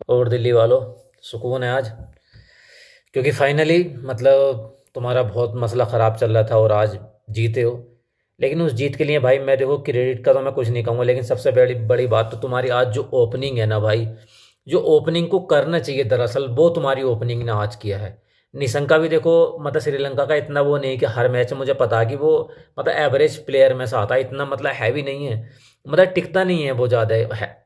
और दिल्ली वालों, सुकून है आज, क्योंकि फाइनली मतलब तुम्हारा बहुत मसला ख़राब चल रहा था और आज जीते हो। लेकिन उस जीत के लिए भाई मैं देखो क्रेडिट का तो मैं कुछ नहीं कहूँगा, लेकिन सबसे बड़ी बड़ी बात तो तुम्हारी आज जो ओपनिंग है ना भाई, जो ओपनिंग को करना चाहिए दरअसल वो तुम्हारी ओपनिंग ने आज किया है। निशंका भी देखो, मतलब श्रीलंका का इतना वो नहीं कि हर मैच में मुझे पता है कि वो मतलब एवरेज प्लेयर में से आता है, इतना मतलब हैवी नहीं है, मतलब टिकता नहीं है वो ज़्यादा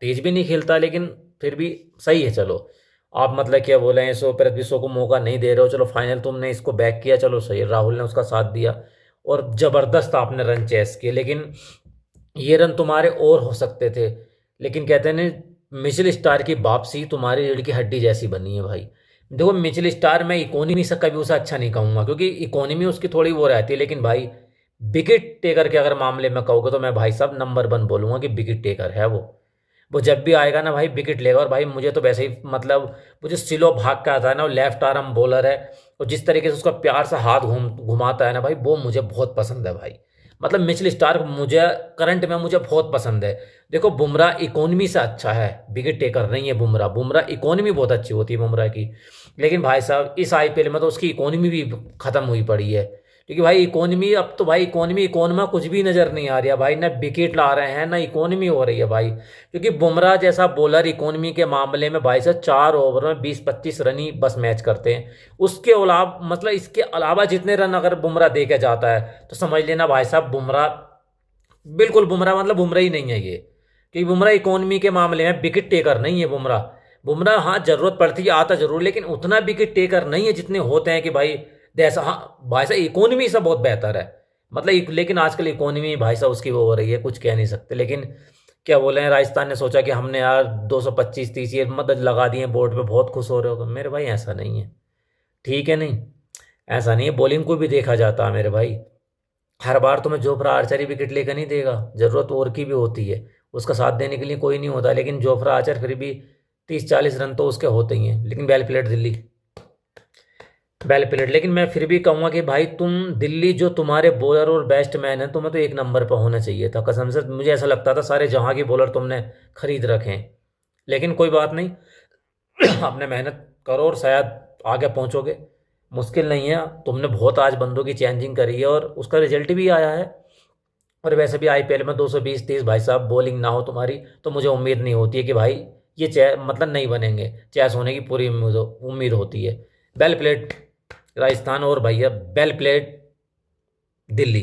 तेज भी नहीं खेलता, लेकिन फिर भी सही है। चलो आप मतलब क्या बोले हैं, सो पृथ्वी शॉ को मौका नहीं दे रहे हो, चलो फाइनल तुमने इसको बैक किया, चलो सही है, राहुल ने उसका साथ दिया और ज़बरदस्त आपने रन चेस किए। लेकिन ये रन तुम्हारे और हो सकते थे, लेकिन कहते हैं ना मिचेल स्टार की वापसी तुम्हारी रीढ़ की हड्डी जैसी बनी है भाई। देखो मिचेल स्टार मैं इकोनॉमी से कभी उसे अच्छा नहीं कहूँगा, क्योंकि इकोनॉमी उसकी थोड़ी वो रहती है, लेकिन भाई विकेट टेकर के अगर मामले में कहोगे तो मैं भाई साहब नंबर 1 बोलूँगा कि विकेट टेकर है वो जब भी आएगा ना भाई विकेट लेगा। और भाई मुझे तो वैसे ही मतलब वो जो स्लो भाग के आता है ना, वो लेफ्ट आर्म बॉलर है, और जिस तरीके से उसका प्यार से हाथ घुमाता है ना भाई, वो मुझे बहुत पसंद है भाई। मतलब मिचेल स्टार्क मुझे करंट में मुझे बहुत पसंद है। देखो बुमराह इकोनॉमी से अच्छा है, विकेट टेकर नहीं है बुमराह, बुमराह इकोनॉमी बहुत अच्छी होती है बुमराह की। लेकिन भाई साहब इस आईपीएल में तो उसकी इकोनॉमी भी खत्म हुई पड़ी है, क्योंकि भाई इकोनॉमी अब तो भाई इकोनॉमी कुछ भी नजर नहीं आ रही है भाई, ना विकेट ला रहे हैं ना इकोनॉमी हो रही है भाई। क्योंकि बुमराह जैसा बॉलर इकोनॉमी के मामले में भाई साहब 4 ओवर में 20-25 रन ही बस मैच करते हैं। उसके अलावा मतलब इसके अलावा जितने रन अगर बुमराह दे के जाता है तो समझ लेना भाई साहब बुमराह बिल्कुल, बुमराह मतलब बुमराह ही नहीं है ये। क्योंकि बुमराह इकोनॉमी के मामले में विकेट टेकर नहीं है बुमराह। बुमराह हाँ जरूरत पड़ती है आता जरूर, लेकिन उतना विकेट टेकर नहीं है जितने होते हैं कि भाई जैसा, हाँ भाई साहब इकोनॉमी से बहुत बेहतर है। मतलब लेकिन आजकल इकोनॉमी भाई साहब उसकी वो हो रही है, कुछ कह नहीं सकते। लेकिन क्या बोले हैं, राजस्थान ने सोचा कि हमने यार 225-30 ये मदद लगा दिए बोर्ड पे, बहुत खुश हो रहे हो मेरे भाई, ऐसा नहीं है। ठीक है नहीं, ऐसा नहीं है, बॉलिंग को भी देखा जाता है मेरे भाई। हर बार तुम्हें जोफ्रा आर्चर ही विकेट लेकर नहीं देगा, जरूरत और की भी होती है, उसका साथ देने के लिए कोई नहीं होता। लेकिन जोफ्रा आर्चर फिर भी 30-40 रन तो उसके होते ही हैं। लेकिन well played Delhi, well played. लेकिन मैं फिर भी कहूंगा कि भाई तुम दिल्ली जो तुम्हारे बॉलर और बैट्समैन है, तुम्हें तो एक नंबर पर होना चाहिए था कसम से। मुझे ऐसा लगता था सारे जहां के बॉलर तुमने खरीद रखे हैं। लेकिन कोई बात नहीं, अपने मेहनत करो और शायद आगे पहुंचोगे। मुश्किल नहीं है, तुमने बहुत आज बंदों की चेंजिंग करी है और उसका रिजल्ट भी आया है। और वैसे भी आईपीएल में 220-30 भाई साहब बॉलिंग ना हो तुम्हारी तो मुझे उम्मीद नहीं होती है कि भाई ये मतलब नहीं बनेंगे, चेस होने की पूरी उम्मीद उम्मीद होती है। वेल प्लेड राजस्थान और भैया वेल प्लेड दिल्ली।